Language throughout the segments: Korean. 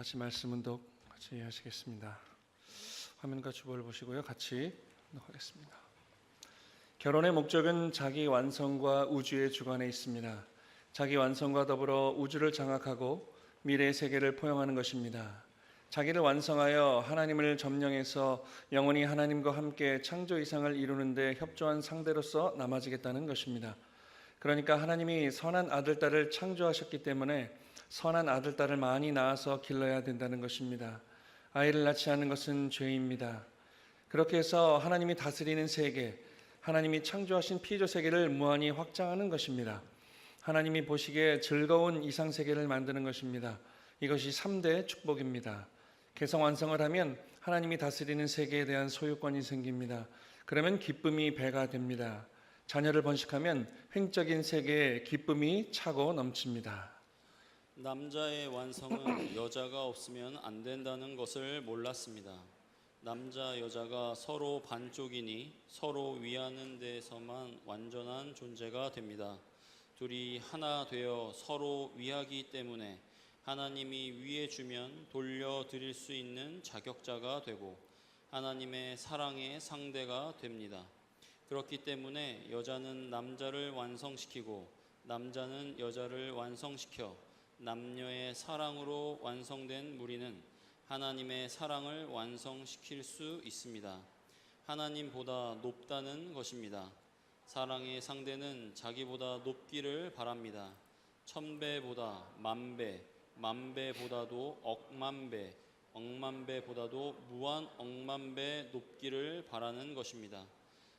같이 말씀 운동 같이 하시겠습니다. 화면과 주보를 보시고요. 같이 하겠습니다. 결혼의 목적은 자기 완성과 우주의 주관에 있습니다. 자기 완성과 더불어 우주를 장악하고 미래의 세계를 포용하는 것입니다. 자기를 완성하여 하나님을 점령해서 영원히 하나님과 함께 창조 이상을 이루는 데 협조한 상대로서 남아지겠다는 것입니다. 그러니까 하나님이 선한 아들, 딸을 창조하셨기 때문에 선한 아들, 딸을 많이 낳아서 길러야 된다는 것입니다. 아이를 낳지 않는 것은 죄입니다. 그렇게 해서 하나님이 다스리는 세계, 하나님이 창조하신 피조 세계를 무한히 확장하는 것입니다. 하나님이 보시기에 즐거운 이상 세계를 만드는 것입니다. 이것이 3대 축복입니다. 개성 완성을 하면 하나님이 다스리는 세계에 대한 소유권이 생깁니다. 그러면 기쁨이 배가 됩니다. 자녀를 번식하면 횡적인 세계에 기쁨이 차고 넘칩니다. 남자의 완성은 여자가 없으면 안 된다는 것을 몰랐습니다. 남자 여자가 서로 반쪽이니 서로 위하는 데서만 완전한 존재가 됩니다. 둘이 하나 되어 서로 위하기 때문에 하나님이 위해 주면 돌려드릴 수 있는 자격자가 되고 하나님의 사랑의 상대가 됩니다. 그렇기 때문에 여자는 남자를 완성시키고 남자는 여자를 완성시켜 남녀의 사랑으로 완성된 무리는 하나님의 사랑을 완성시킬 수 있습니다. 하나님보다 높다는 것입니다. 사랑의 상대는 자기보다 높기를 바랍니다. 1000배보다 만배, 만배보다도 억만배, 억만배보다도 무한 억만배 높기를 바라는 것입니다.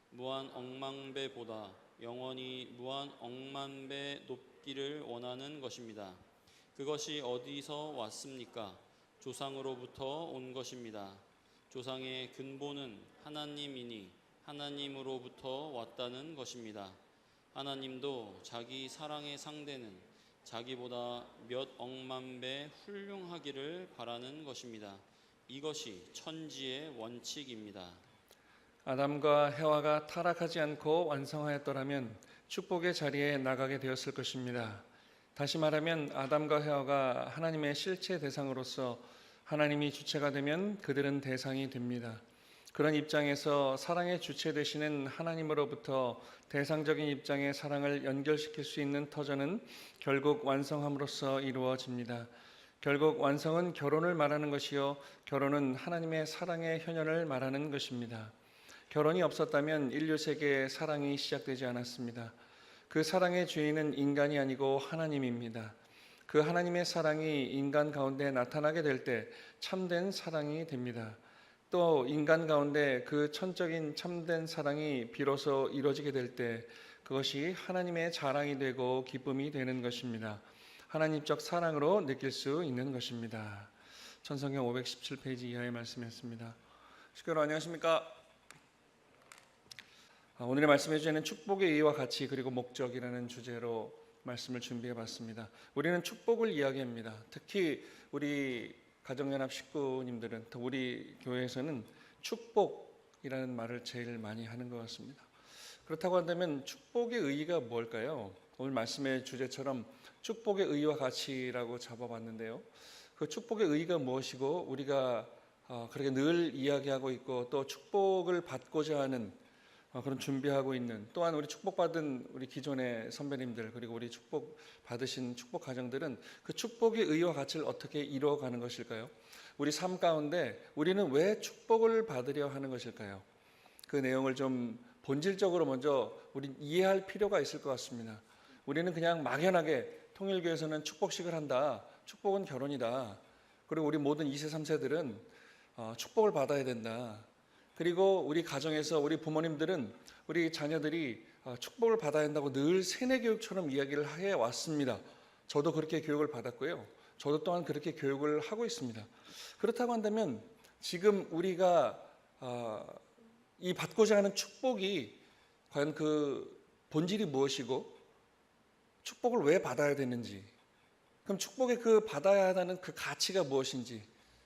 무한 억만배보다 영원히 무한 억만배 높기를 원하는 것입니다. 그것이 어디서 왔습니까? 조상으로부터 온 것입니다. 조상의 근본은 하나님이니 하나님으로부터 왔다는 것입니다. 하나님도 자기 사랑의 상대는 자기보다 몇 억만 배 훌륭하기를 바라는 것입니다. 이것이 천지의 원칙입니다. 아담과 해와가 타락하지 않고 완성하였더라면 축복의 자리에 나가게 되었을 것입니다. 다시 말하면 아담과 해와가 하나님의 실체 대상으로서 하나님이 주체가 되면 그들은 대상이 됩니다. 그런 입장에서 사랑의 주체 되시는 하나님으로부터 대상적인 입장의 사랑을 연결시킬 수 있는 터전은 결국 완성함으로써 이루어집니다. 결국 완성은 결혼을 말하는 것이요, 결혼은 하나님의 사랑의 현현을 말하는 것입니다. 결혼이 없었다면 인류 세계에 사랑이 시작되지 않았습니다. 그 사랑의 주인은 인간이 아니고 하나님입니다. 그 하나님의 사랑이 인간 가운데 나타나게 될 때 참된 사랑이 됩니다. 또 인간 가운데 그 천적인 참된 사랑이 비로소 이루어지게 될 때 그것이 하나님의 자랑이 되고 기쁨이 되는 것입니다. 하나님적 사랑으로 느낄 수 있는 것입니다. 천성경 517페이지 이하의 말씀이었습니다. 시끄러 안녕하십니까? 오늘의 말씀해 주제는 축복의 의의와 가치 그리고 목적이라는 주제로 말씀을 준비해 봤습니다. 우리는 축복을 이야기합니다. 특히 우리 가정연합 식구님들은, 또 우리 교회에서는 축복이라는 말을 제일 많이 하는 것 같습니다. 그렇다고 한다면 축복의 의의가 뭘까요? 오늘 말씀의 주제처럼 축복의 의의와 가치라고 잡아봤는데요. 그 축복의 의의가 무엇이고 우리가 그렇게 늘 이야기하고 있고 또 축복을 받고자 하는 그런 준비하고 있는, 또한 우리 축복받은 우리 기존의 선배님들 그리고 우리 축복 받으신 축복 가정들은 그 축복의 의의와 가치를 어떻게 이루어가는 것일까요? 우리 삶 가운데 우리는 왜 축복을 받으려 하는 것일까요? 그 내용을 좀 본질적으로 먼저 우리 이해할 필요가 있을 것 같습니다. 우리는 그냥 막연하게 통일교에서는 축복식을 한다, 축복은 결혼이다, 그리고 우리 모든 2세 3세들은 축복을 받아야 된다, 그리고 우리 가정에서 우리 부모님들은 우리 자녀들이 축복을 받아야 한다고 늘 세뇌 교육처럼 이야기를 해왔습니다. 저도 그렇게 교육을 받았고요. 저도 또한 그렇게 교육을 하고 있습니다. 그렇다고 한다면 지금 우리가 이 받고자 하는 축복이 과연 그 본질이 무엇이고 축복을 왜 받아야 되는지, 그럼 축복의 그 받아야 하는 그 가치가 무엇인지,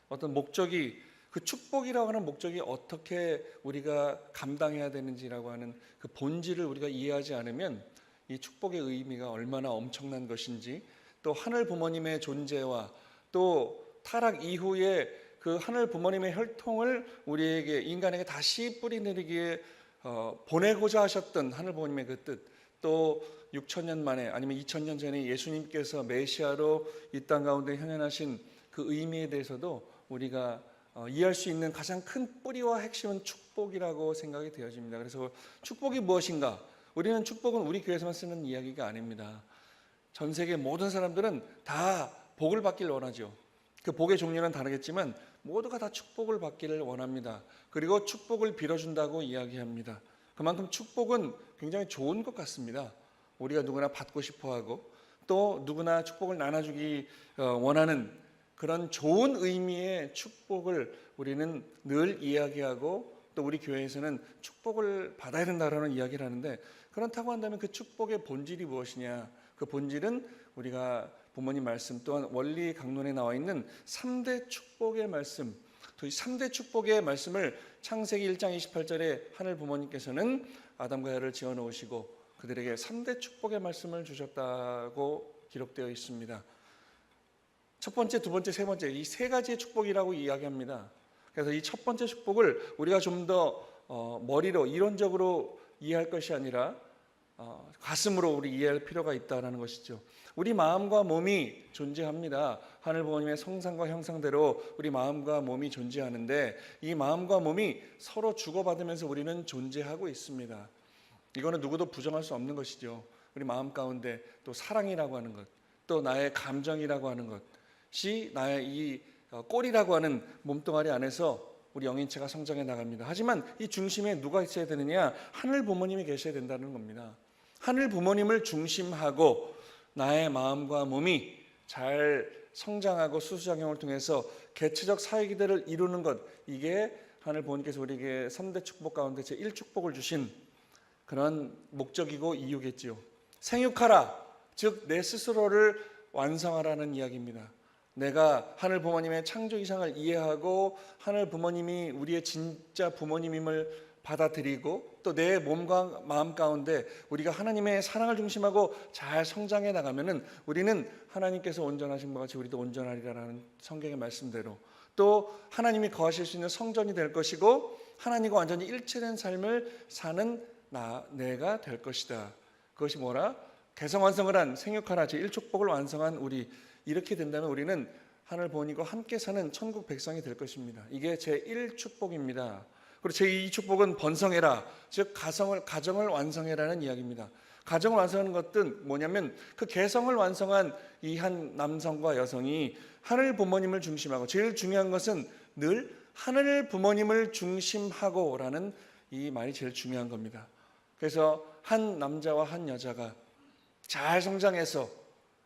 어떤 목적이, 그 축복이라고 하는 목적이 어떻게 우리가 감당해야 되는지라고 하는 그 본질을 우리가 이해하지 않으면 이 축복의 의미가 얼마나 엄청난 것인지, 또 하늘 부모님의 존재와 또 타락 이후에 그 하늘 부모님의 혈통을 우리에게 인간에게 다시 뿌리내리기에 보내고자 하셨던 하늘 부모님의 그 뜻, 또 6,000년 만에 아니면 2,000년 전에 예수님께서 메시아로 이 땅 가운데 현현하신 그 의미에 대해서도 우리가 이해할 수 있는 가장 큰 뿌리와 핵심은 축복이라고 생각이 되어집니다. 그래서 축복이 무엇인가? 우리는 축복은 우리 교회에서만 쓰는 이야기가 아닙니다. 전 세계 모든 사람들은 다 복을 받기를 원하죠. 그 복의 종류는 다르겠지만 모두가 다 축복을 받기를 원합니다. 그리고 축복을 빌어준다고 이야기합니다. 그만큼 축복은 굉장히 좋은 것 같습니다. 우리가 누구나 받고 싶어하고 또 누구나 축복을 나눠주기 원하는 그런 좋은 의미의 축복을 우리는 늘 이야기하고 또 우리 교회에서는 축복을 받아야 된다라는 이야기를 하는데, 그렇다고 한다면 그 축복의 본질이 무엇이냐? 그 본질은 우리가 부모님 말씀 또한 원리 강론에 나와 있는 3대 축복의 말씀, 또 이 3대 축복의 말씀을 창세기 1장 28절에 하늘 부모님께서는 아담과 하와를 지어 놓으시고 그들에게 3대 축복의 말씀을 주셨다고 기록되어 있습니다. 첫 번째, 두 번째, 세 번째, 이 세 가지의 축복이라고 이야기합니다. 그래서 이 첫 번째 축복을 우리가 좀 더 머리로 이론적으로 이해할 것이 아니라 가슴으로 우리 이해할 필요가 있다는 것이죠. 우리 마음과 몸이 존재합니다. 하늘 부모님의 성상과 형상대로 우리 마음과 몸이 존재하는데 이 마음과 몸이 서로 주고받으면서 우리는 존재하고 있습니다. 이거는 누구도 부정할 수 없는 것이죠. 우리 마음 가운데 또 사랑이라고 하는 것, 또 나의 감정이라고 하는 것이 나의 이 꼴이라고 하는 몸뚱아리 안에서 우리 영인체가 성장해 나갑니다. 하지만 이 중심에 누가 있어야 되느냐? 하늘 부모님이 계셔야 된다는 겁니다. 하늘 부모님을 중심하고 나의 마음과 몸이 잘 성장하고 수수작용을 통해서 개체적 사회기대를 이루는 것, 이게 하늘 부모님께서 우리에게 3대 축복 가운데 제1축복을 주신 그런 목적이고 이유겠지요. 생육하라, 즉 내 스스로를 완성하라는 이야기입니다. 내가 하늘 부모님의 창조 이상을 이해하고 하늘 부모님이 우리의 진짜 부모님임을 받아들이고 또 내 몸과 마음 가운데 우리가 하나님의 사랑을 중심하고 잘 성장해 나가면은 우리는 하나님께서 온전하신 것 같이 우리도 온전하리라는 성경의 말씀대로 또 하나님이 거하실 수 있는 성전이 될 것이고 하나님과 완전히 일체된 삶을 사는 내가 될 것이다. 그것이 뭐라? 개성완성을 한 생육하라 제1축복을 완성한 우리, 이렇게 된다면 우리는 하늘 부모님과 함께 사는 천국 백성이 될 것입니다. 이게 제1축복입니다. 그리고 제2축복은 번성해라, 즉 가정을 완성해라는 이야기입니다. 가정을 완성하는 것은 뭐냐면 그 개성을 완성한 이 한 남성과 여성이 하늘 부모님을 중심하고, 제일 중요한 것은 늘 하늘 부모님을 중심하고라는 이 말이 제일 중요한 겁니다. 그래서 한 남자와 한 여자가 잘 성장해서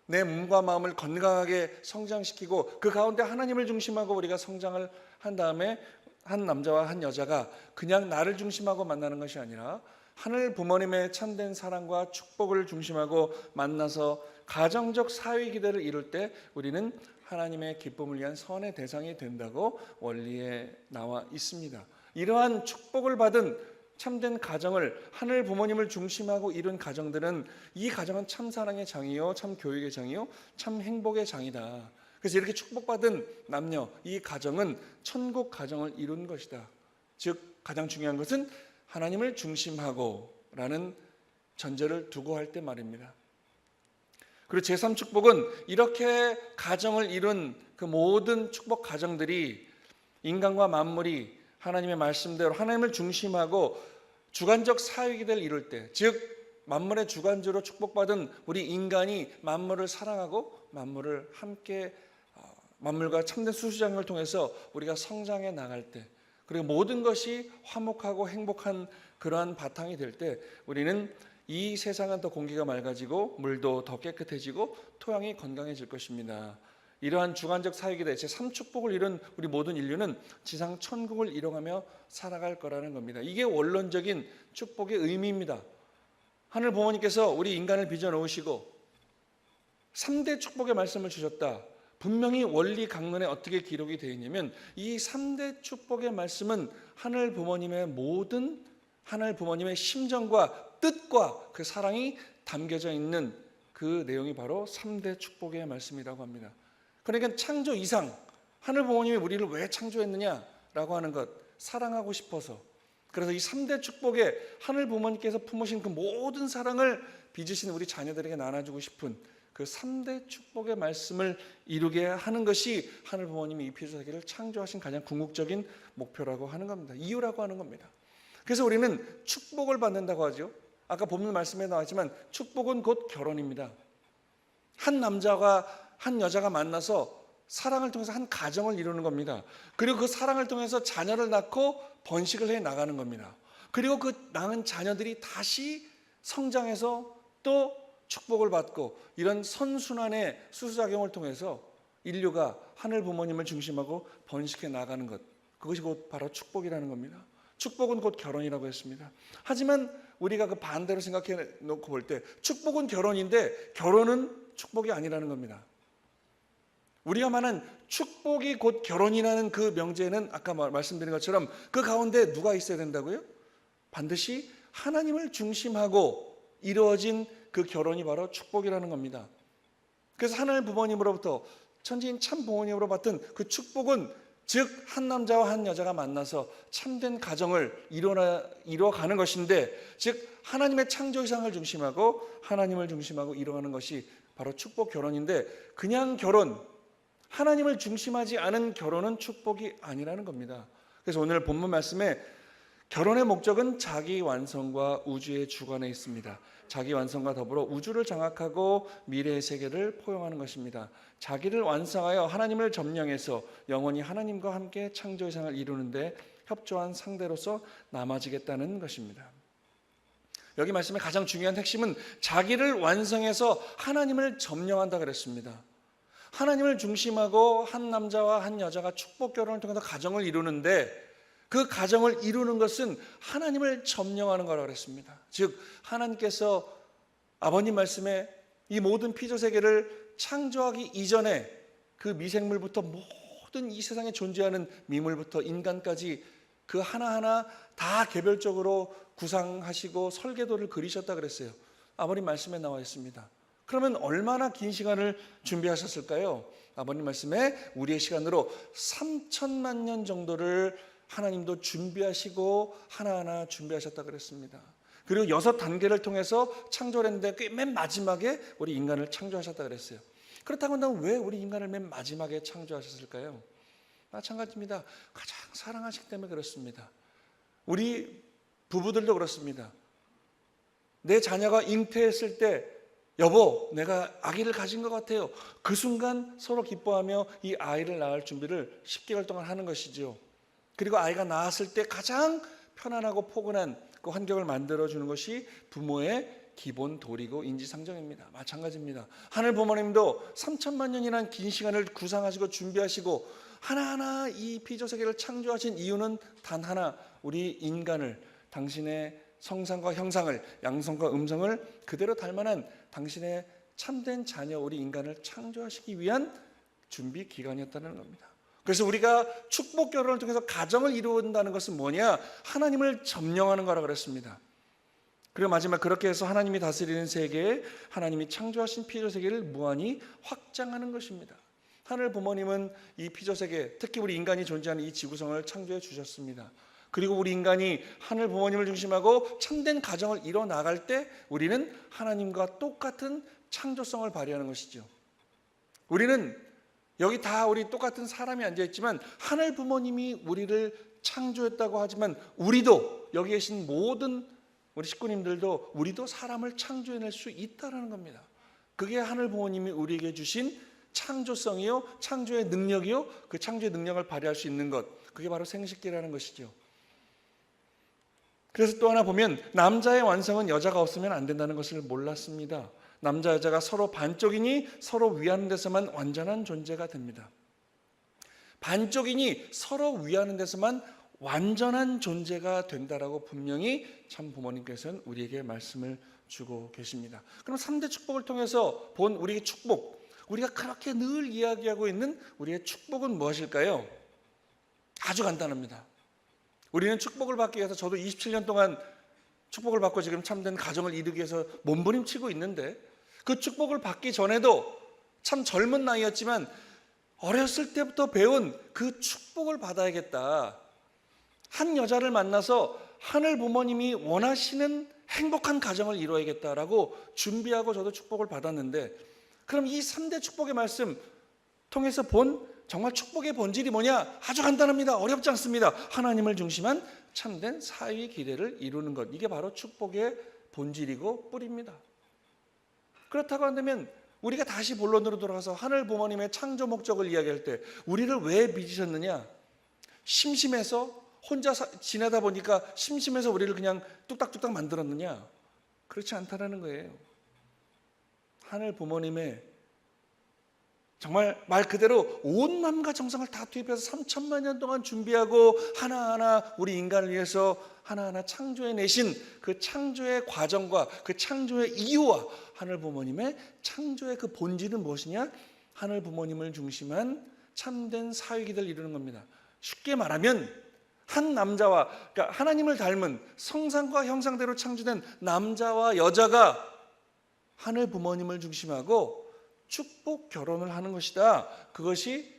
내 몸과 마음을 건강하게 성장시키고 그 가운데 하나님을 중심하고 우리가 성장을 한 다음에 한 남자와 한 여자가 그냥 나를 중심하고 만나는 것이 아니라 하늘 부모님의 참된 사랑과 축복을 중심하고 만나서 가정적 사회 기대를 이룰 때 우리는 하나님의 기쁨을 위한 선의 대상이 된다고 원리에 나와 있습니다. 이러한 축복을 받은 참된 가정을 하늘 부모님을 중심하고 이룬 가정들은 이 가정은 참 사랑의 장이요 참 교육의 장이요 참 행복의 장이다. 그래서 이렇게 축복받은 남녀, 이 가정은 천국 가정을 이룬 것이다. 즉 가장 중요한 것은 하나님을 중심하고 라는 전제를 두고 할 때 말입니다. 그리고 제3축복은 이렇게 가정을 이룬 그 모든 축복 가정들이 인간과 만물이 하나님의 말씀대로 하나님을 중심하고 주관적 사회기대를 이룰 때, 즉 만물의 주관주로 축복받은 우리 인간이 만물을 사랑하고 만물을 함께 만물과 참된 수수장을 통해서 우리가 성장해 나갈 때, 그리고 모든 것이 화목하고 행복한 그러한 바탕이 될 때 우리는 이 세상은 더 공기가 맑아지고 물도 더 깨끗해지고 토양이 건강해질 것입니다. 이러한 주관적 사회기대 제3축복을 이룬 우리 모든 인류는 지상 천국을 이뤄가며 살아갈 거라는 겁니다. 이게 원론적인 축복의 의미입니다. 하늘 부모님께서 우리 인간을 빚어놓으시고 3대 축복의 말씀을 주셨다. 분명히 원리 강론에 어떻게 기록이 되어 있냐면 이 3대 축복의 말씀은 하늘 부모님의 모든 하늘 부모님의 심정과 뜻과 그 사랑이 담겨져 있는 그 내용이 바로 3대 축복의 말씀이라고 합니다. 그러니까 창조 이상 하늘 부모님이 우리를 왜 창조했느냐라고 하는 것, 사랑하고 싶어서. 그래서 이 3대 축복에 하늘 부모님께서 품으신 그 모든 사랑을 빚으신 우리 자녀들에게 나눠주고 싶은 그 3대 축복의 말씀을 이루게 하는 것이 하늘 부모님이 이 피조세계를 창조하신 가장 궁극적인 목표라고 하는 겁니다. 이유라고 하는 겁니다. 그래서 우리는 축복을 받는다고 하죠. 아까 본문 말씀에 나왔지만 축복은 곧 결혼입니다. 한 남자가 한 여자가 만나서 사랑을 통해서 한 가정을 이루는 겁니다. 그리고 그 사랑을 통해서 자녀를 낳고 번식을 해 나가는 겁니다. 그리고 그 낳은 자녀들이 다시 성장해서 또 축복을 받고, 이런 선순환의 수수작용을 통해서 인류가 하늘 부모님을 중심하고 번식해 나가는 것, 그것이 곧 바로 축복이라는 겁니다. 축복은 곧 결혼이라고 했습니다. 하지만 우리가 그 반대로 생각해 놓고 볼 때 축복은 결혼인데 결혼은 축복이 아니라는 겁니다. 우리가 말하는 축복이 곧 결혼이라는 그 명제는 아까 말씀드린 것처럼 그 가운데 누가 있어야 된다고요? 반드시 하나님을 중심하고 이루어진 그 결혼이 바로 축복이라는 겁니다. 그래서 하늘 부모님으로부터, 천지인 참 부모님으로 받은 그 축복은, 즉 한 남자와 한 여자가 만나서 참된 가정을 이루어가는 것인데, 즉 하나님의 창조 이상을 중심하고 하나님을 중심하고 이루어가는 것이 바로 축복 결혼인데, 그냥 결혼, 하나님을 중심하지 않은 결혼은 축복이 아니라는 겁니다. 그래서 오늘 본문 말씀에 결혼의 목적은 자기 완성과 우주의 주관에 있습니다. 자기 완성과 더불어 우주를 장악하고 미래의 세계를 포용하는 것입니다. 자기를 완성하여 하나님을 점령해서 영원히 하나님과 함께 창조 이상을 이루는데 협조한 상대로서 남아지겠다는 것입니다. 여기 말씀의 가장 중요한 핵심은 자기를 완성해서 하나님을 점령한다 그랬습니다. 하나님을 중심하고 한 남자와 한 여자가 축복 결혼을 통해서 가정을 이루는데, 그 가정을 이루는 것은 하나님을 점령하는 거라고 그랬습니다. 즉 하나님께서 아버님 말씀에 이 모든 피조세계를 창조하기 이전에 그 미생물부터 모든 이 세상에 존재하는 미물부터 인간까지 그 하나하나 다 개별적으로 구상하시고 설계도를 그리셨다 그랬어요. 아버님 말씀에 나와 있습니다. 그러면 얼마나 긴 시간을 준비하셨을까요? 아버님 말씀에 우리의 시간으로 3천만 년 정도를 하나님도 준비하시고 하나하나 준비하셨다 그랬습니다. 그리고 6단계를 통해서 창조를 했는데 그 맨 마지막에 우리 인간을 창조하셨다 그랬어요. 그렇다고 한다면 왜 우리 인간을 맨 마지막에 창조하셨을까요? 마찬가지입니다. 가장 사랑하시기 때문에 그렇습니다. 우리 부부들도 그렇습니다. 내 자녀가 잉태했을 때, 여보, 내가 아기를 가진 것 같아요. 그 순간 서로 기뻐하며 이 아이를 낳을 준비를 10개월 동안 하는 것이죠. 그리고 아이가 낳았을 때 가장 편안하고 포근한 그 환경을 만들어주는 것이 부모의 기본 도리고 인지상정입니다. 마찬가지입니다. 하늘 부모님도 3천만 년이라는 긴 시간을 구상하시고 준비하시고 하나하나 이 피조세계를 창조하신 이유는 단 하나, 우리 인간을 당신의 성상과 형상을, 양성과 음성을 그대로 닮아난 당신의 참된 자녀, 우리 인간을 창조하시기 위한 준비 기간이었다는 겁니다. 그래서 우리가 축복 결혼을 통해서 가정을 이루는다는 것은 뭐냐? 하나님을 점령하는 거라고 그랬습니다. 그리고 마지막 그렇게 해서 하나님이 다스리는 세계에 하나님이 창조하신 피조세계를 무한히 확장하는 것입니다. 하늘 부모님은 이 피조세계, 특히 우리 인간이 존재하는 이 지구성을 창조해 주셨습니다. 그리고 우리 인간이 하늘 부모님을 중심하고 참된 가정을 이뤄 나갈 때 우리는 하나님과 똑같은 창조성을 발휘하는 것이죠. 우리는 여기 다 우리 똑같은 사람이 앉아있지만 하늘 부모님이 우리를 창조했다고 하지만 우리도, 여기 계신 모든 우리 식구님들도 우리도 사람을 창조해낼 수 있다는 겁니다. 그게 하늘 부모님이 우리에게 주신 창조성이요, 창조의 능력이요, 그 창조의 능력을 발휘할 수 있는 것, 그게 바로 생식기라는 것이죠. 그래서 또 하나 보면 남자의 완성은 여자가 없으면 안 된다는 것을 몰랐습니다. 남자 여자가 서로 반쪽이니 서로 위하는 데서만 완전한 존재가 됩니다. 반쪽이니 서로 위하는 데서만 완전한 존재가 된다라고 분명히 참 부모님께서는 우리에게 말씀을 주고 계십니다. 그럼 3대 축복을 통해서 본 우리의 축복, 우리가 그렇게 늘 이야기하고 있는 우리의 축복은 무엇일까요? 아주 간단합니다. 우리는 축복을 받기 위해서, 저도 27년 동안 축복을 받고 지금 참된 가정을 이루기 위해서 몸부림치고 있는데, 그 축복을 받기 전에도 참 젊은 나이였지만 어렸을 때부터 배운 그 축복을 받아야겠다. 한 여자를 만나서 하늘 부모님이 원하시는 행복한 가정을 이루어야겠다라고 준비하고 저도 축복을 받았는데, 그럼 이 3대 축복의 말씀 통해서 본 정말 축복의 본질이 뭐냐? 아주 간단합니다. 어렵지 않습니다. 하나님을 중심한 참된 사위 기대를 이루는 것. 이게 바로 축복의 본질이고 뿌리입니다. 그렇다고 한다면 우리가 다시 본론으로 돌아가서 하늘 부모님의 창조 목적을 이야기할 때 우리를 왜 빚으셨느냐? 심심해서 혼자 지내다 보니까 심심해서 우리를 그냥 뚝딱뚝딱 만들었느냐? 그렇지 않다라는 거예요. 하늘 부모님의 정말 말 그대로 온 마음과 정성을 다 투입해서 3천만 년 동안 준비하고 하나하나 우리 인간을 위해서 하나하나 창조해내신 그 창조의 과정과 그 창조의 이유와 하늘 부모님의 창조의 그 본질은 무엇이냐? 하늘 부모님을 중심한 참된 사위기를 이루는 겁니다. 쉽게 말하면 한 남자와, 그러니까 하나님을 닮은 성상과 형상대로 창조된 남자와 여자가 하늘 부모님을 중심하고 축복 결혼을 하는 것이다. 그것이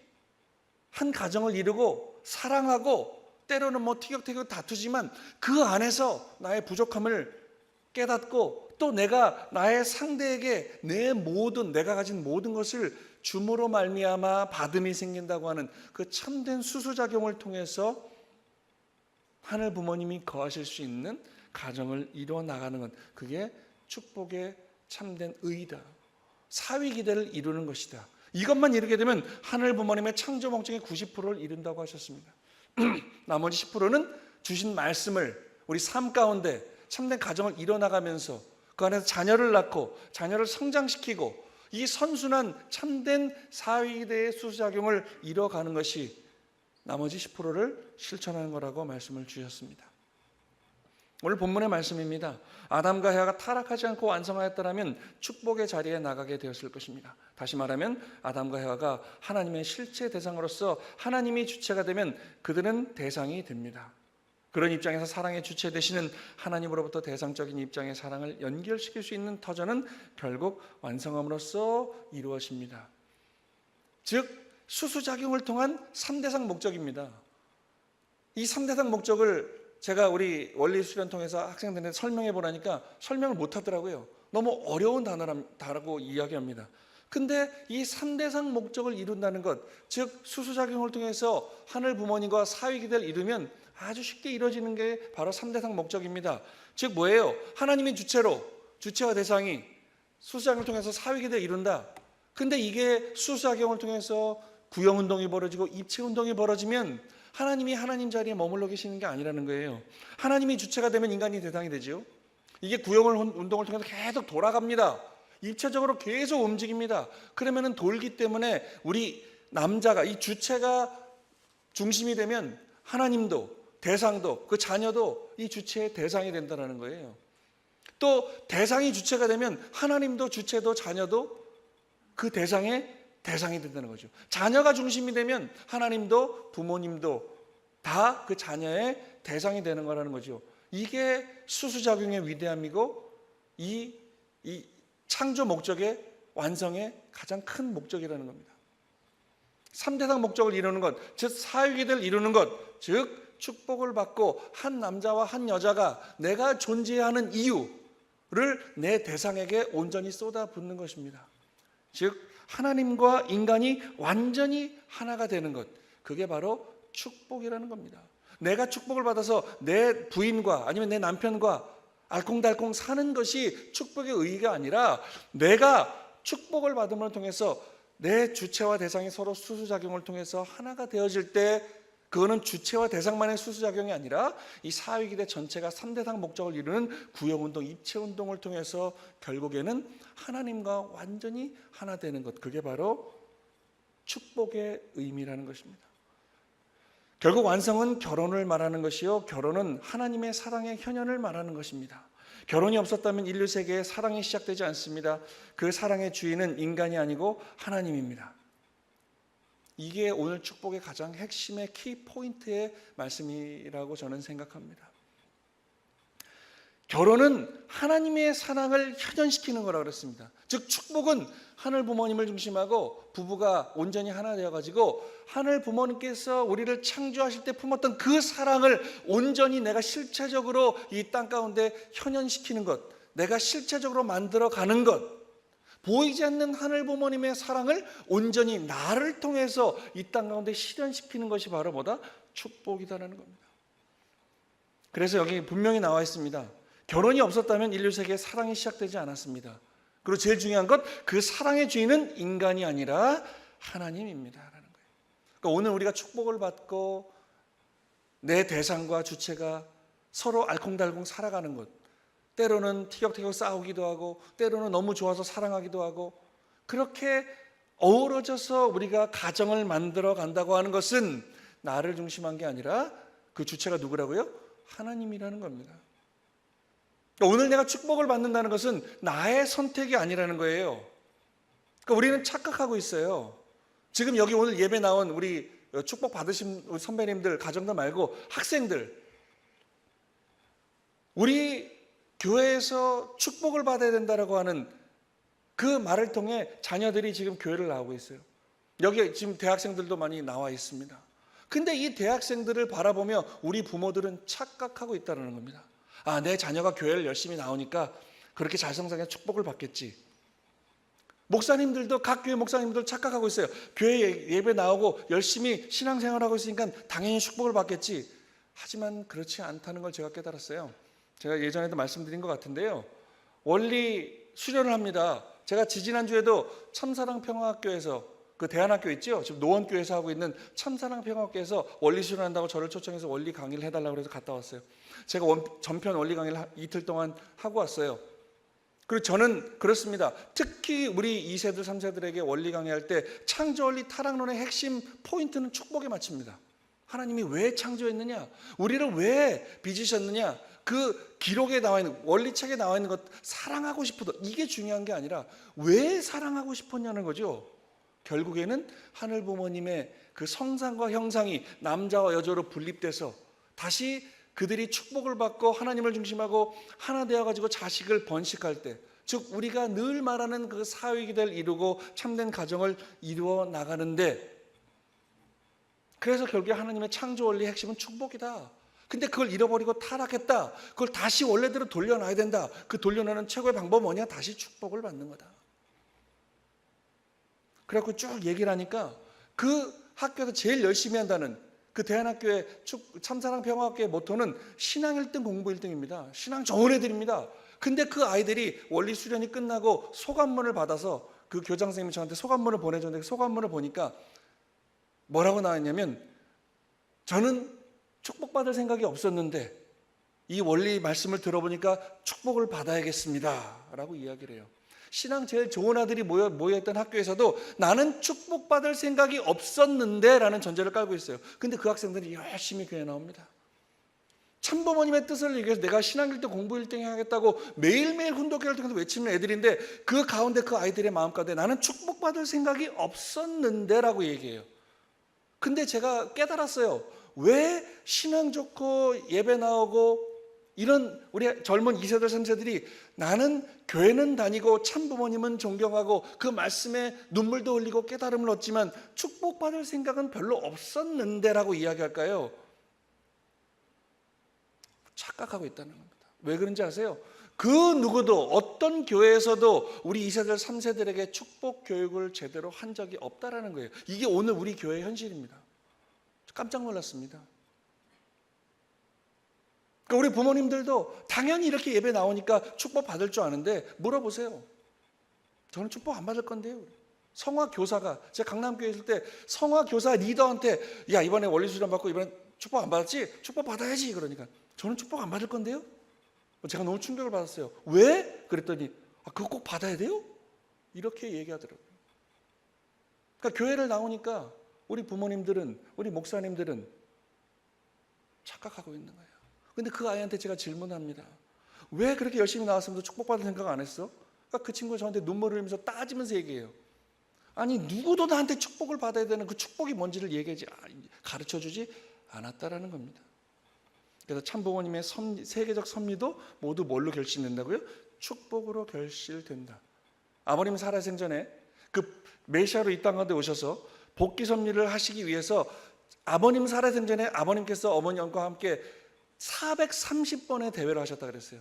한 가정을 이루고 사랑하고 때로는 티격태격 다투지만 그 안에서 나의 부족함을 깨닫고 또 내가 나의 상대에게 내가 가진 모든 것을 줌으로 말미암아 받음이 생긴다고 하는 그 참된 수수작용을 통해서 하늘 부모님이 거하실 수 있는 가정을 이루어 나가는 것, 그게 축복의 참된 의의다. 사위 기대를 이루는 것이다. 이것만 이루게 되면 하늘 부모님의 창조 목적의 90%를 이룬다고 하셨습니다. 나머지 10%는 주신 말씀을 우리 삶 가운데 참된 가정을 이뤄나가면서 그 안에서 자녀를 낳고 자녀를 성장시키고 이 선순환 참된 사위 기대의 수수작용을 이뤄가는 것이 나머지 10%를 실천하는 거라고 말씀을 주셨습니다. 오늘 본문의 말씀입니다. 아담과 헤아가 타락하지 않고 완성하였더라면 축복의 자리에 나가게 되었을 것입니다. 다시 말하면 아담과 헤아가 하나님의 실체 대상으로서 하나님이 주체가 되면 그들은 대상이 됩니다. 그런 입장에서 사랑의 주체 되시는 하나님으로부터 대상적인 입장의 사랑을 연결시킬 수 있는 터전은 결국 완성함으로써 이루어집니다. 즉 수수작용을 통한 3대상 목적입니다. 이 3대상 목적을 제가 우리 원리 수련 통해서 학생들한테 설명해 보라니까 설명을 못 하더라고요. 너무 어려운 단어라고 이야기합니다. 근데 이 3대상 목적을 이룬다는 것, 즉 수수작용을 통해서 하늘 부모님과 사위기대를 이루면 아주 쉽게 이루어지는 게 바로 3대상 목적입니다. 즉 뭐예요? 하나님의 주체와 대상이 수수작용을 통해서 사위기대를 이룬다. 근데 이게 수수작용을 통해서 구형운동이 벌어지고 입체운동이 벌어지면 하나님이 하나님 자리에 머물러 계시는 게 아니라는 거예요. 하나님이 주체가 되면 인간이 대상이 되죠. 이게 구형운동을 통해서 계속 돌아갑니다. 입체적으로 계속 움직입니다. 그러면은 돌기 때문에 우리 남자가 이 주체가 중심이 되면 하나님도 대상도 그 자녀도 이 주체의 대상이 된다는 거예요. 또 대상이 주체가 되면 하나님도 주체도 자녀도 그 대상의 대상이 된다는 거죠. 자녀가 중심이 되면 하나님도 부모님도 다 그 자녀의 대상이 되는 거라는 거죠. 이게 수수작용의 위대함이고 이 창조 목적의 완성의 가장 큰 목적이라는 겁니다. 3대상 목적을 이루는 것, 즉 사위기대를 이루는 것, 즉 축복을 받고 한 남자와 한 여자가 내가 존재하는 이유를 내 대상에게 온전히 쏟아붓는 것입니다. 즉 하나님과 인간이 완전히 하나가 되는 것, 그게 바로 축복이라는 겁니다. 내가 축복을 받아서 내 부인과 아니면 내 남편과 알콩달콩 사는 것이 축복의 의의가 아니라 내가 축복을 받음을 통해서 내 주체와 대상이 서로 수수작용을 통해서 하나가 되어질 때 그거는 주체와 대상만의 수수작용이 아니라 이 사위기대 전체가 3대상 목적을 이루는 구형운동, 입체운동을 통해서 결국에는 하나님과 완전히 하나 되는 것, 그게 바로 축복의 의미라는 것입니다. 결국 완성은 결혼을 말하는 것이요, 결혼은 하나님의 사랑의 현현을 말하는 것입니다. 결혼이 없었다면 인류 세계에 사랑이 시작되지 않습니다. 그 사랑의 주인은 인간이 아니고 하나님입니다. 이게 오늘 축복의 가장 핵심의 키포인트의 말씀이라고 저는 생각합니다. 결혼은 하나님의 사랑을 현현시키는 거라고 그랬습니다. 즉 축복은 하늘 부모님을 중심하고 부부가 온전히 하나 되어가지고 하늘 부모님께서 우리를 창조하실 때 품었던 그 사랑을 온전히 내가 실체적으로 이 땅 가운데 현현시키는 것, 내가 실체적으로 만들어가는 것, 보이지 않는 하늘 부모님의 사랑을 온전히 나를 통해서 이 땅 가운데 실현시키는 것이 바로 뭐다? 축복이다라는 겁니다. 그래서 여기 분명히 나와 있습니다. 결혼이 없었다면 인류 세계에 사랑이 시작되지 않았습니다. 그리고 제일 중요한 것, 그 사랑의 주인은 인간이 아니라 하나님입니다라는 거예요. 그러니까 오늘 우리가 축복을 받고 내 대상과 주체가 서로 알콩달콩 살아가는 것, 때로는 티격태격 싸우기도 하고 때로는 너무 좋아서 사랑하기도 하고, 그렇게 어우러져서 우리가 가정을 만들어 간다고 하는 것은 나를 중심한 게 아니라 그 주체가 누구라고요? 하나님이라는 겁니다. 오늘 내가 축복을 받는다는 것은 나의 선택이 아니라는 거예요. 그러니까 우리는 착각하고 있어요. 지금 여기 오늘 예배 나온 우리 축복 받으신 우리 선배님들, 가정들 말고 학생들, 우리 교회에서 축복을 받아야 된다라고 하는 그 말을 통해 자녀들이 지금 교회를 나오고 있어요. 여기 지금 대학생들도 많이 나와 있습니다. 근데 이 대학생들을 바라보며 우리 부모들은 착각하고 있다는 겁니다. 아, 내 자녀가 교회를 열심히 나오니까 그렇게 잘 성장해 축복을 받겠지. 목사님들도, 각 교회 목사님들 착각하고 있어요. 교회 예배 나오고 열심히 신앙생활하고 있으니까 당연히 축복을 받겠지. 하지만 그렇지 않다는 걸 제가 깨달았어요. 제가 예전에도 말씀드린 것 같은데요, 원리 수련을 합니다. 제가 지지난주에도 참사랑평화학교에서, 그 대안학교 있죠? 지금 노원교에서 하고 있는 참사랑평화학교에서 원리 수련한다고 저를 초청해서 원리 강의를 해달라고 해서 갔다 왔어요. 제가 전편 원리 강의를 이틀 동안 하고 왔어요. 그리고 저는 그렇습니다. 특히 우리 2세들, 3세들에게 원리 강의할 때 창조원리 타락론의 핵심 포인트는 축복에 맞춥니다. 하나님이 왜 창조했느냐? 우리를 왜 빚으셨느냐? 그 기록에 나와 있는, 원리책에 나와 있는 것, 사랑하고 싶어도 이게 중요한 게 아니라 왜 사랑하고 싶었냐는 거죠. 결국에는 하늘 부모님의 그 성상과 형상이 남자와 여자로 분립돼서 다시 그들이 축복을 받고 하나님을 중심하고 하나 되어가지고 자식을 번식할 때, 즉 우리가 늘 말하는 그 사회기대를 이루고 참된 가정을 이루어 나가는데, 그래서 결국에 하나님의 창조 원리의 핵심은 축복이다. 근데 그걸 잃어버리고 타락했다. 그걸 다시 원래대로 돌려놔야 된다. 그 돌려놓는 최고의 방법은 뭐냐? 다시 축복을 받는 거다. 그래갖고 쭉 얘기를 하니까 그 학교에서 제일 열심히 한다는 그 대안학교의 참사랑평화학교의 모토는 신앙 1등, 공부 1등입니다. 신앙 좋은 애들입니다. 근데 그 아이들이 원리 수련이 끝나고 소감문을 받아서 그 교장 선생님이 저한테 소감문을 보내줬는데, 소감문을 보니까 뭐라고 나왔냐면, 저는 축복받을 생각이 없었는데 이 원리 말씀을 들어보니까 축복을 받아야겠습니다 라고 이야기를 해요. 신앙 제일 좋은 아들이 모여있던 학교에서도 나는 축복받을 생각이 없었는데 라는 전제를 깔고 있어요. 근데 그 학생들이 열심히 교회 나옵니다. 참부모님의 뜻을 얘기해서 내가 신앙 1등, 공부 1등 해야겠다고 매일매일 훈독회를 통해서 외치는 애들인데, 그 가운데 그 아이들의 마음 가운데 나는 축복받을 생각이 없었는데 라고 얘기해요. 근데 제가 깨달았어요. 왜 신앙 좋고 예배 나오고 이런 우리 젊은 2세들, 3세들이 나는 교회는 다니고 참부모님은 존경하고 그 말씀에 눈물도 흘리고 깨달음을 얻지만 축복받을 생각은 별로 없었는데 라고 이야기할까요? 착각하고 있다는 겁니다. 왜 그런지 아세요? 그 누구도, 어떤 교회에서도 우리 2세들, 3세들에게 축복 교육을 제대로 한 적이 없다라는 거예요. 이게 오늘 우리 교회의 현실입니다. 깜짝 놀랐습니다. 그러니까 우리 부모님들도 당연히 이렇게 예배 나오니까 축복 받을 줄 아는데 물어보세요. 저는 축복 안 받을 건데요. 성화 교사가, 제가 강남교회 있을 때 성화 교사 리더한테, 야 이번에 원리 수련 받고 이번에 축복 안 받았지? 축복 받아야지. 그러니까 저는 축복 안 받을 건데요. 제가 너무 충격을 받았어요. 왜? 그랬더니 그거 꼭 받아야 돼요? 이렇게 얘기하더라고요. 그러니까 교회를 나오니까 우리 부모님들은, 우리 목사님들은 착각하고 있는 거예요. 근데 그 아이한테 제가 질문합니다. 왜 그렇게 열심히 나왔으면서 축복받을 생각 안 했어? 그러니까 그 친구가 저한테 눈물을 흘리면서 따지면서 얘기해요. 아니 누구도 나한테 축복을 받아야 되는 그 축복이 뭔지를 가르쳐주지 않았다라는 겁니다. 그래서 참부모님의 세계적 섭리도 모두 뭘로 결실된다고요? 축복으로 결실된다. 아버님 살아생전에 그 메시아로 이 땅 가운데 오셔서 복귀 섭리를 하시기 위해서 아버님 살아생전에 아버님께서 어머님과 함께 430번의 대회를 하셨다 그랬어요.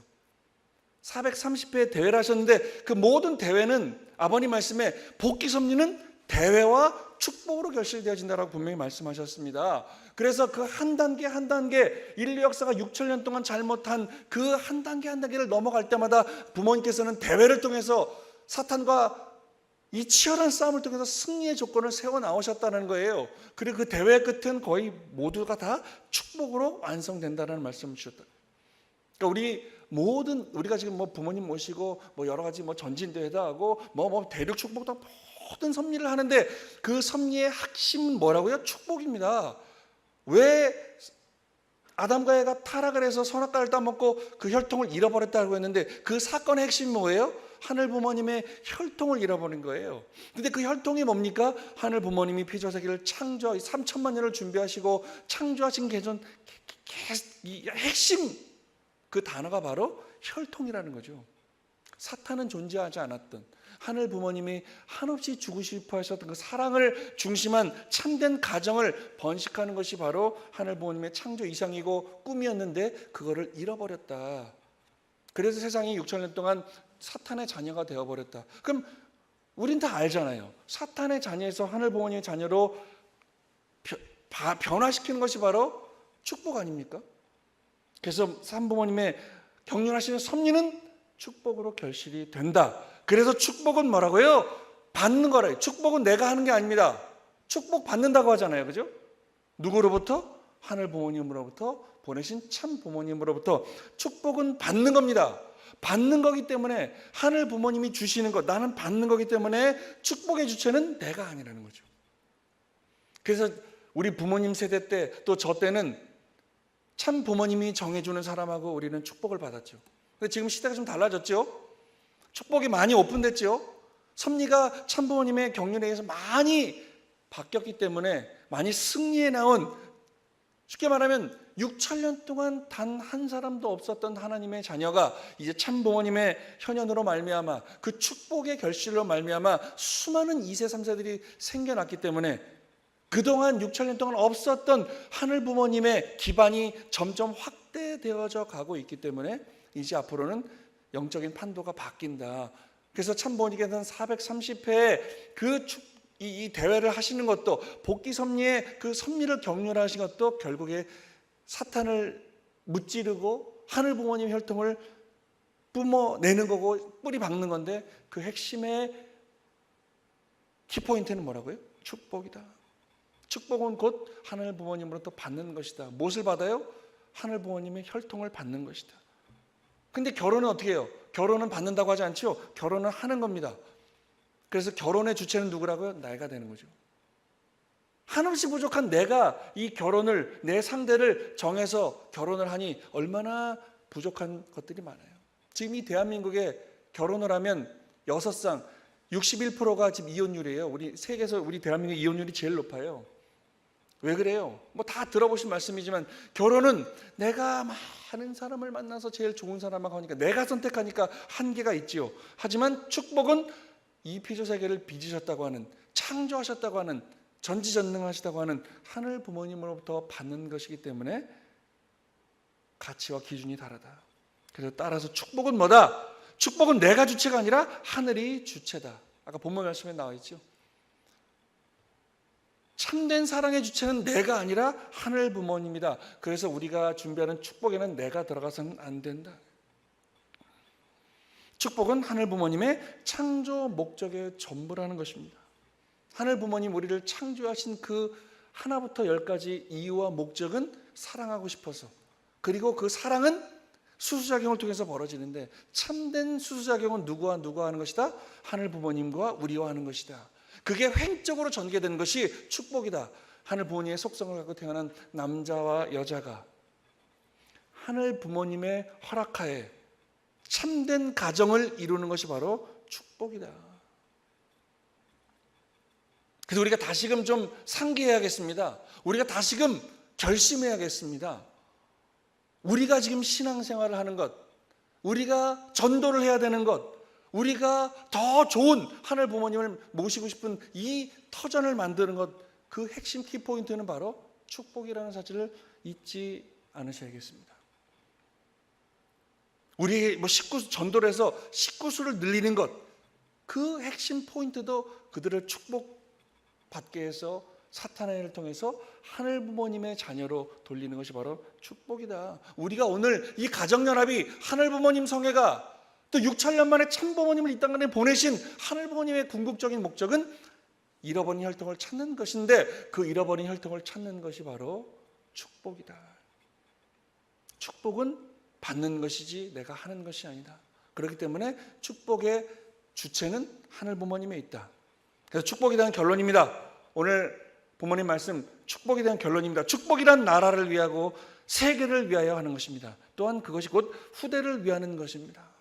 430회의 대회를 하셨는데 그 모든 대회는 아버님 말씀에 복귀 섭리는 대회와 축복으로 결실되어진다라고 분명히 말씀하셨습니다. 그래서 그 한 단계 한 단계 인류 역사가 6,000년 동안 잘못한 그 한 단계 한 단계를 넘어갈 때마다 부모님께서는 대회를 통해서 사탄과 이 치열한 싸움을 통해서 승리의 조건을 세워 나오셨다는 거예요. 그리고 그 대회 끝은 거의 모두가 다 축복으로 완성된다는 말씀을 주셨다. 그러니까 우리가 지금 뭐 부모님 모시고 뭐 여러 가지 뭐 전진대회도 하고 뭐 대륙 축복도 모든 섭리를 하는데 그 섭리의 핵심은 뭐라고요? 축복입니다. 왜 아담과 에가 타락을 해서 선악과를 따먹고 그 혈통을 잃어버렸다고 했는데 그 사건의 핵심이 뭐예요? 하늘 부모님의 혈통을 잃어버린 거예요. 근데 그 혈통이 뭡니까? 하늘 부모님이 피조세계를 3천만 년을 준비하시고 창조하신 개전 이 핵심 그 단어가 바로 혈통이라는 거죠. 사탄은 존재하지 않았던 하늘 부모님이 한없이 주고 싶어 하셨던 그 사랑을 중심한 참된 가정을 번식하는 것이 바로 하늘 부모님의 창조 이상이고 꿈이었는데 그거를 잃어버렸다. 그래서 세상이 6,000년 동안 사탄의 자녀가 되어버렸다. 그럼 우린 다 알잖아요. 사탄의 자녀에서 하늘 부모님의 자녀로 변화시키는 것이 바로 축복 아닙니까? 그래서 산부모님의 경륜하시는 섭리는 축복으로 결실이 된다. 그래서 축복은 뭐라고요? 받는 거래요. 축복은 내가 하는 게 아닙니다. 축복 받는다고 하잖아요. 그죠? 누구로부터? 하늘 부모님으로부터 보내신 참 부모님으로부터 축복은 받는 겁니다. 받는 거기 때문에 하늘 부모님이 주시는 것, 나는 받는 거기 때문에 축복의 주체는 내가 아니라는 거죠. 그래서 우리 부모님 세대 때 또 저 때는 참 부모님이 정해주는 사람하고 우리는 축복을 받았죠. 근데 지금 시대가 좀 달라졌죠. 축복이 많이 오픈됐죠. 섭리가 참 부모님의 경륜에 의해서 많이 바뀌었기 때문에 많이 승리해 나온, 쉽게 말하면 6,000년 동안 단 한 사람도 없었던 하나님의 자녀가 이제 참 부모님의 현현으로 말미암아 그 축복의 결실로 말미암아 수많은 2세 3세들이 생겨났기 때문에 그동안 6,000년 동안 없었던 하늘 부모님의 기반이 점점 확대되어져 가고 있기 때문에 이제 앞으로는 영적인 판도가 바뀐다. 그래서 참 부모님께서는 430회 이 대회를 하시는 것도 복귀 섭리의 그 섭리를 격려하신 것도 결국에 사탄을 무찌르고 하늘 부모님 혈통을 뿜어내는 거고 뿌리 박는 건데 그 핵심의 키포인트는 뭐라고요? 축복이다. 축복은 곧 하늘 부모님으로부터 받는 것이다. 무엇을 받아요? 하늘 부모님의 혈통을 받는 것이다. 근데 결혼은 어떻게 해요? 결혼은 받는다고 하지 않죠? 결혼은 하는 겁니다. 그래서 결혼의 주체는 누구라고요? 내가 되는 거죠. 한없이 부족한 내가 이 결혼을, 내 상대를 정해서 결혼을 하니 얼마나 부족한 것들이 많아요. 지금 이 대한민국에 결혼을 하면 6쌍 61%가 지금 이혼율이에요. 우리 세계에서 우리 대한민국 이혼율이 제일 높아요. 왜 그래요? 뭐 다 들어보신 말씀이지만 결혼은 내가 많은 사람을 만나서 제일 좋은 사람하고 하니까 내가 선택하니까 한계가 있지요. 하지만 축복은 이 피조세계를 빚으셨다고 하는, 창조하셨다고 하는, 전지전능하시다고 하는 하늘 부모님으로부터 받는 것이기 때문에 가치와 기준이 다르다. 그래서 따라서 축복은 뭐다? 축복은 내가 주체가 아니라 하늘이 주체다. 아까 본문 말씀에 나와 있죠. 참된 사랑의 주체는 내가 아니라 하늘 부모님이다. 그래서 우리가 준비하는 축복에는 내가 들어가서는 안 된다. 축복은 하늘 부모님의 창조 목적의 전부라는 것입니다. 하늘 부모님 우리를 창조하신 그 하나부터 열까지 이유와 목적은 사랑하고 싶어서, 그리고 그 사랑은 수수작용을 통해서 벌어지는데 참된 수수작용은 누구와 하는 것이다? 하늘 부모님과 우리와 하는 것이다. 그게 횡적으로 전개되는 것이 축복이다. 하늘 부모님의 속성을 갖고 태어난 남자와 여자가 하늘 부모님의 허락하에 참된 가정을 이루는 것이 바로 축복이다. 그래서 우리가 다시금 좀 상기해야겠습니다. 우리가 다시금 결심해야겠습니다. 우리가 지금 신앙생활을 하는 것, 우리가 전도를 해야 되는 것, 우리가 더 좋은 하늘 부모님을 모시고 싶은 이 터전을 만드는 것, 그 핵심 키포인트는 바로 축복이라는 사실을 잊지 않으셔야겠습니다. 우리 식구 전도를 해서 식구수를 늘리는 것, 그 핵심 포인트도 그들을 축복받게 해서 사탄의 일을 통해서 하늘 부모님의 자녀로 돌리는 것이 바로 축복이다. 우리가 오늘 이 가정연합이 하늘 부모님 성회가 또 6,000년 만에 참 부모님을 이 땅에 보내신 하늘 부모님의 궁극적인 목적은 잃어버린 혈통을 찾는 것인데, 그 잃어버린 혈통을 찾는 것이 바로 축복이다. 축복은 받는 것이지 내가 하는 것이 아니다. 그렇기 때문에 축복의 주체는 하늘 부모님에 있다. 그래서 축복에 대한 결론입니다. 오늘 부모님 말씀, 축복에 대한 결론입니다. 축복이란 나라를 위하고 세계를 위하여 하는 것입니다. 또한 그것이 곧 후대를 위하는 것입니다.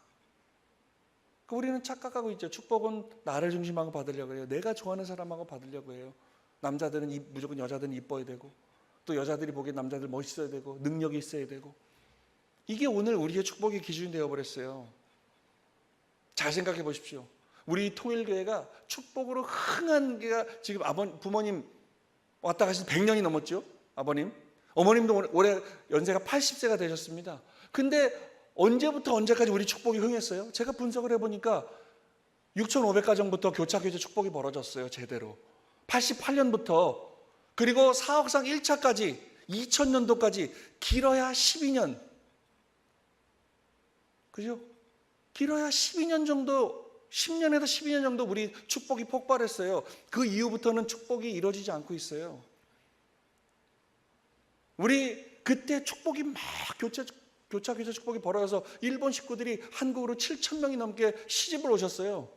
우리는 착각하고 있죠. 축복은 나를 중심하고 받으려고 해요. 내가 좋아하는 사람하고 받으려고 해요. 남자들은 무조건 여자들은 이뻐야 되고, 또 여자들이 보기에 남자들 멋있어야 되고, 능력이 있어야 되고, 이게 오늘 우리의 축복의 기준이 되어버렸어요. 잘 생각해 보십시오. 우리 통일교회가 축복으로 흥한 게가 지금 부모님 왔다 가신 100년이 넘었죠. 아버님, 어머님도 올해 연세가 80세가 되셨습니다. 근데 언제부터 언제까지 우리 축복이 흥했어요? 제가 분석을 해보니까 6,500가정부터 교차교제 축복이 벌어졌어요. 제대로 88년부터, 그리고 사업상 1차까지 2000년도까지 길어야 12년, 그죠? 길어야 12년 정도, 10년에서 12년 정도 우리 축복이 폭발했어요. 그 이후부터는 축복이 이루어지지 않고 있어요. 우리 그때 축복이 막 교차교제 축복이 벌어져서 일본 식구들이 한국으로 7,000명이 넘게 시집을 오셨어요.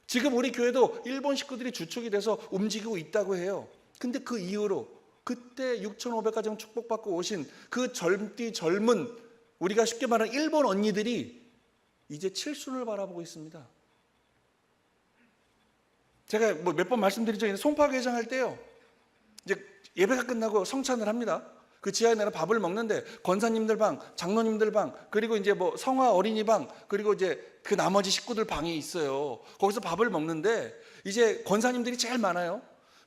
지금 우리 교회도 일본 식구들이 주축이 돼서 움직이고 있다고 해요. 근데 그 이후로 그때 6,500가정 축복받고 오신 그 젊은 우리가 쉽게 말하는 일본 언니들이 이제 칠순을 바라보고 있습니다. 제가 몇 번 말씀드리죠. 송파교회장 할 때요, 이제 예배가 끝나고 성찬을 합니다. 그 지하에 내가 밥을 먹는데 권사님들 방, 장로님들 방, 그리고 이제 성화 어린이 방, 그리고 이제 그 나머지 식구들 방이 있어요. 거기서 밥을 먹는데 이제 권사님들이 제일 많아요.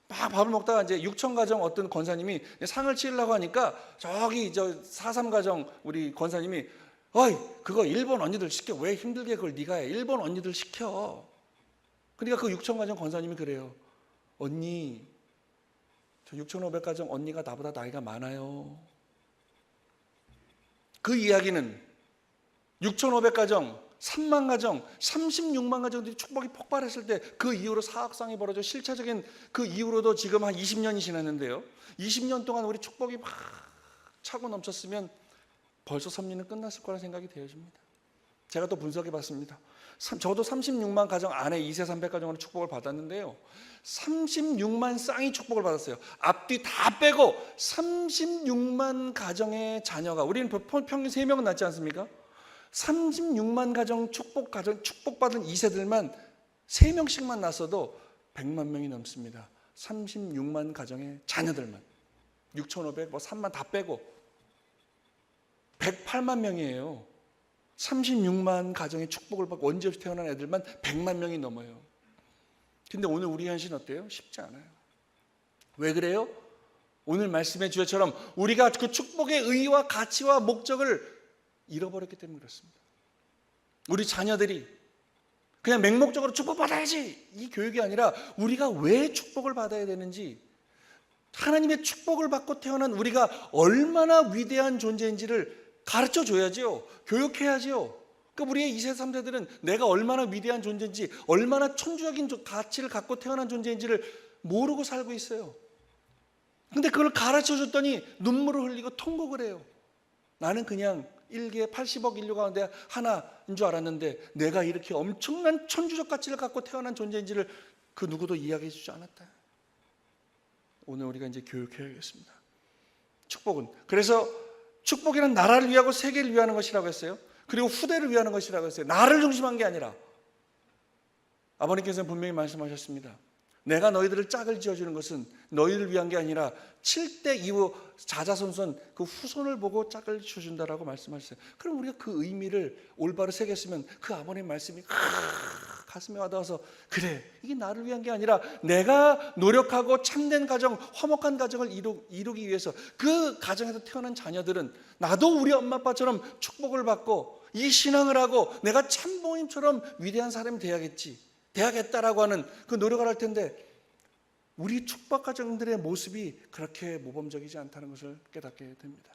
막 밥을 먹다가 이제 6,000가정 어떤 권사님이 상을 치려고 하니까 저기 4,3가정 우리 권사님이, 어이, 그거 일본 언니들 시켜. 왜 힘들게 그걸 네가 해. 일본 언니들 시켜. 그러니까 그 6,000가정 권사님이 그래요. 언니, 저 6,500가정 언니가 나보다 나이가 많아요. 그 이야기는 6,500가정, 3만 가정, 36만 가정들이 축복이 폭발했을 때 그 이후로 사학상이 벌어져 실체적인 그 이후로도 지금 한 20년이 지났는데요. 20년 동안 우리 축복이 막 차고 넘쳤으면 벌써 섭리는 끝났을 거라 생각이 되어집니다. 제가 또 분석해 봤습니다. 저도 36만 가정 안에 2세 300가정으로 축복을 받았는데요. 36만 쌍이 축복을 받았어요. 앞뒤 다 빼고 36만 가정의 자녀가, 우리는 평균 3명은 낳지 않습니까? 36만 가정 축복받은 2세들만 3명씩만 낳았어도 100만 명이 넘습니다. 36만 가정의 자녀들만. 6,500, 3만 다 빼고 108만 명이에요. 36만 가정의 축복을 받고 원죄 없이 태어난 애들만 100만 명이 넘어요. 근데 오늘 우리 현실은 어때요? 쉽지 않아요. 왜 그래요? 오늘 말씀의 주제처럼 우리가 그 축복의 의의와 가치와 목적을 잃어버렸기 때문에 그렇습니다. 우리 자녀들이 그냥 맹목적으로 축복받아야지, 이 교육이 아니라 우리가 왜 축복을 받아야 되는지, 하나님의 축복을 받고 태어난 우리가 얼마나 위대한 존재인지를 가르쳐 줘야죠. 교육해야죠. 그러니까 우리의 2세 3세들은 내가 얼마나 위대한 존재인지, 얼마나 천주적인 가치를 갖고 태어난 존재인지를 모르고 살고 있어요. 근데 그걸 가르쳐 줬더니 눈물을 흘리고 통곡을 해요. 나는 그냥 1개 80억 인류 가운데 하나인 줄 알았는데 내가 이렇게 엄청난 천주적 가치를 갖고 태어난 존재인지를 그 누구도 이야기해 주지 않았다. 오늘 우리가 이제 교육해야겠습니다. 축복은, 그래서 축복이란 나라를 위하고 세계를 위하는 것이라고 했어요. 그리고 후대를 위하는 것이라고 했어요. 나를 중심한 게 아니라. 아버님께서는 분명히 말씀하셨습니다. 내가 너희들을 짝을 지어주는 것은 너희를 위한 게 아니라 7대 이후 자자손손 그 후손을 보고 짝을 지어준다라고 말씀하셨어요. 그럼 우리가 그 의미를 올바로 새겼으면 그 아버님 말씀이 가슴에 와닿아서 그래, 이게 나를 위한 게 아니라 내가 노력하고 참된 가정, 화목한 가정을 이루기 위해서 그 가정에서 태어난 자녀들은 나도 우리 엄마 아빠처럼 축복을 받고 이 신앙을 하고 내가 참부모님처럼 위대한 사람이 돼야겠다라고 하는 그 노력을 할 텐데, 우리 축복 가정들의 모습이 그렇게 모범적이지 않다는 것을 깨닫게 됩니다.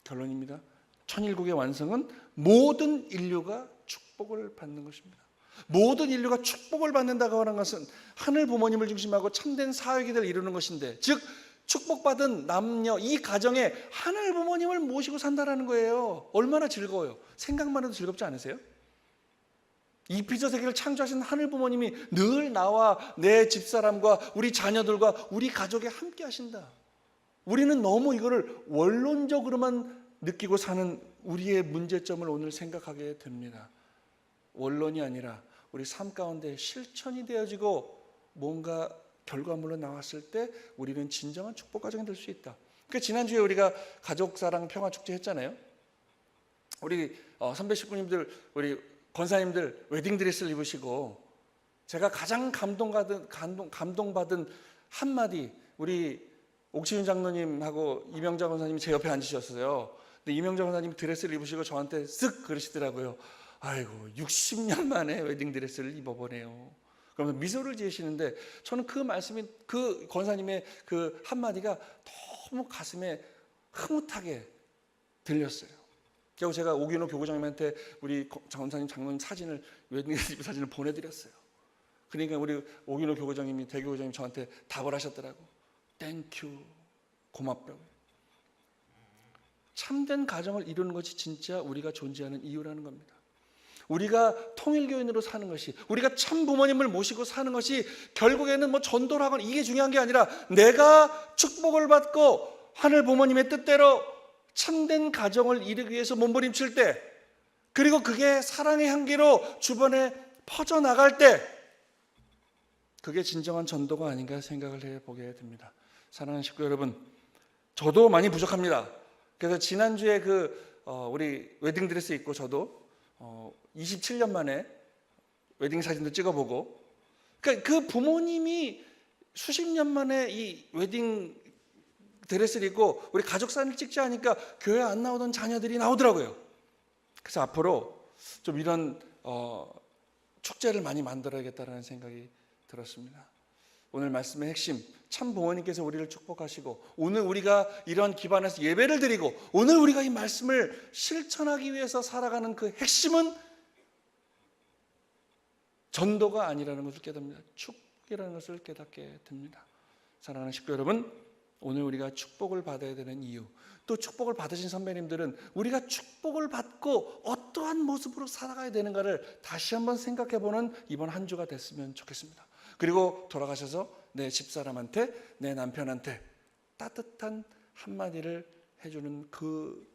결론입니다. 천일국의 완성은 모든 인류가 축복을 받는 것입니다. 모든 인류가 축복을 받는다고 하는 것은 하늘 부모님을 중심하고 참된 사회기를 이루는 것인데, 즉 축복받은 남녀 이 가정에 하늘 부모님을 모시고 산다라는 거예요. 얼마나 즐거워요. 생각만 해도 즐겁지 않으세요? 이 피조 세계를 창조하신 하늘 부모님이 늘 나와 내 집사람과 우리 자녀들과 우리 가족에 함께 하신다. 우리는 너무 이거를 원론적으로만 느끼고 사는 우리의 문제점을 오늘 생각하게 됩니다. 원론이 아니라 우리 삶 가운데 실천이 되어지고 뭔가 결과물로 나왔을 때 우리는 진정한 축복 가정이 될 수 있다. 그러니까 지난주에 우리가 가족사랑 평화축제 했잖아요. 우리 선배 식구님들, 우리 권사님들 웨딩드레스를 입으시고, 제가 가장 감동받은 한마디, 우리 옥시윤 장로님하고 이명자 권사님이 제 옆에 앉으셨어요. 근데 이명자 권사님이 드레스를 입으시고 저한테 쓱 그러시더라고요. 아이고 60년 만에 웨딩드레스를 입어보네요. 그러면서 미소를 지으시는데, 저는 그 말씀이, 그 권사님의 그 한마디가 너무 가슴에 흐뭇하게 들렸어요. 그리고 제가 오균호 교구장님한테 우리 권사님 장로님 사진을, 웨딩드레스 사진을 보내드렸어요. 그러니까 우리 오균호 교구장님이, 대교구장님 저한테 답을 하셨더라고. 땡큐, 고맙다고. 참된 가정을 이루는 것이 진짜 우리가 존재하는 이유라는 겁니다. 우리가 통일교인으로 사는 것이, 우리가 참 부모님을 모시고 사는 것이 결국에는 뭐 전도를 하거나 이게 중요한 게 아니라, 내가 축복을 받고 하늘 부모님의 뜻대로 참된 가정을 이루기 위해서 몸부림칠 때, 그리고 그게 사랑의 향기로 주변에 퍼져나갈 때, 그게 진정한 전도가 아닌가 생각을 해보게 됩니다. 사랑하는 식구 여러분, 저도 많이 부족합니다. 그래서 지난주에 우리 웨딩드레스 입고 저도 27년 만에 웨딩 사진도 찍어보고, 그러니까 그 부모님이 수십 년 만에 이 웨딩 드레스를 입고 우리 가족 사진을 찍지 않으니까 교회 안 나오던 자녀들이 나오더라고요. 그래서 앞으로 좀 이런 축제를 많이 만들어야겠다는 생각이 들었습니다. 오늘 말씀의 핵심, 참 부모님께서 우리를 축복하시고 오늘 우리가 이런 기반에서 예배를 드리고 오늘 우리가 이 말씀을 실천하기 위해서 살아가는 그 핵심은 전도가 아니라는 것을 깨닫습니다. 축복이라는 것을 깨닫게 됩니다. 사랑하는 식구 여러분, 오늘 우리가 축복을 받아야 되는 이유, 또 축복을 받으신 선배님들은 우리가 축복을 받고 어떠한 모습으로 살아가야 되는가를 다시 한번 생각해보는 이번 한 주가 됐으면 좋겠습니다. 그리고 돌아가셔서 내 집사람한테, 내 남편한테 따뜻한 한마디를 해주는 그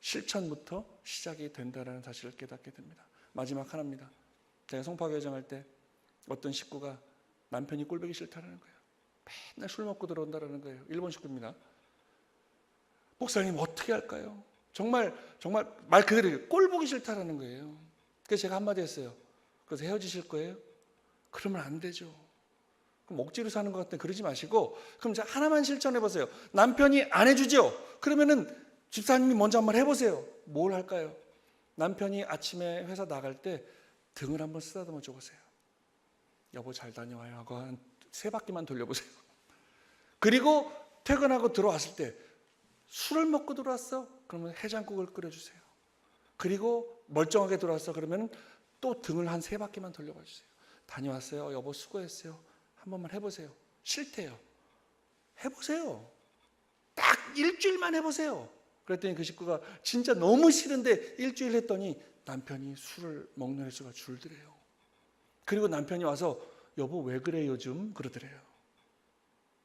실천부터 시작이 된다는 사실을 깨닫게 됩니다. 마지막 하나입니다. 제가 송파교회장 때 어떤 식구가 남편이 꼴보기 싫다는 거예요. 맨날 술 먹고 들어온다는 거예요. 일본 식구입니다. 목사님 어떻게 할까요? 정말 말 그대로 꼴보기 싫다는 거예요. 그래서 제가 한마디 했어요. 그래서 헤어지실 거예요? 그러면 안 되죠. 그럼 억지로 사는 것 같은데 그러지 마시고, 그럼 자 하나만 실천해 보세요. 남편이 안 해주죠? 그러면은 집사님이 먼저 한번 해보세요. 뭘 할까요? 남편이 아침에 회사 나갈 때 등을 한번 쓰다듬어 줘보세요. 여보 잘 다녀와요 하고 한 3바퀴만 돌려보세요. 그리고 퇴근하고 들어왔을 때 술을 먹고 들어왔어? 그러면 해장국을 끓여주세요. 그리고 멀쩡하게 들어왔어? 그러면 또 등을 한 3바퀴만 돌려봐 주세요. 다녀왔어요? 여보 수고했어요. 한 번만 해보세요. 싫대요. 해보세요. 딱 일주일만 해보세요. 그랬더니 그 식구가 진짜 너무 싫은데 일주일 했더니 남편이 술을 먹는 횟수가 줄더래요. 그리고 남편이 와서 여보 왜 그래 요즘? 그러더래요.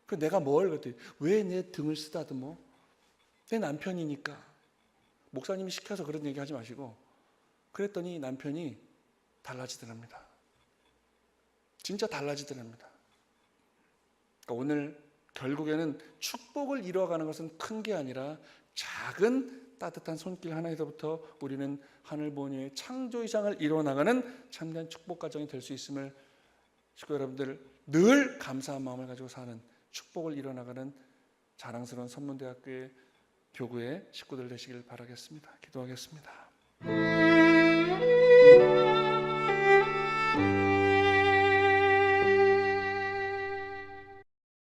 그 내가 뭘 그랬더니 왜 내 등을 쓰다듬어? 내 남편이니까. 목사님이 시켜서 그런 얘기 하지 마시고. 그랬더니 남편이 달라지더랍니다. 진짜 달라지더랍니다. 그러니까 오늘 결국에는 축복을 이루어가는 것은 큰 게 아니라 작은 따뜻한 손길 하나에서부터 우리는 하늘 보니의 창조이상을 이루어나가는 참된 축복 가정이 될 수 있음을 식구 여러분들 늘 감사한 마음을 가지고 사는 축복을 이뤄나가는 자랑스러운 선문대학교의 교구의 식구들 되시길 바라겠습니다. 기도하겠습니다.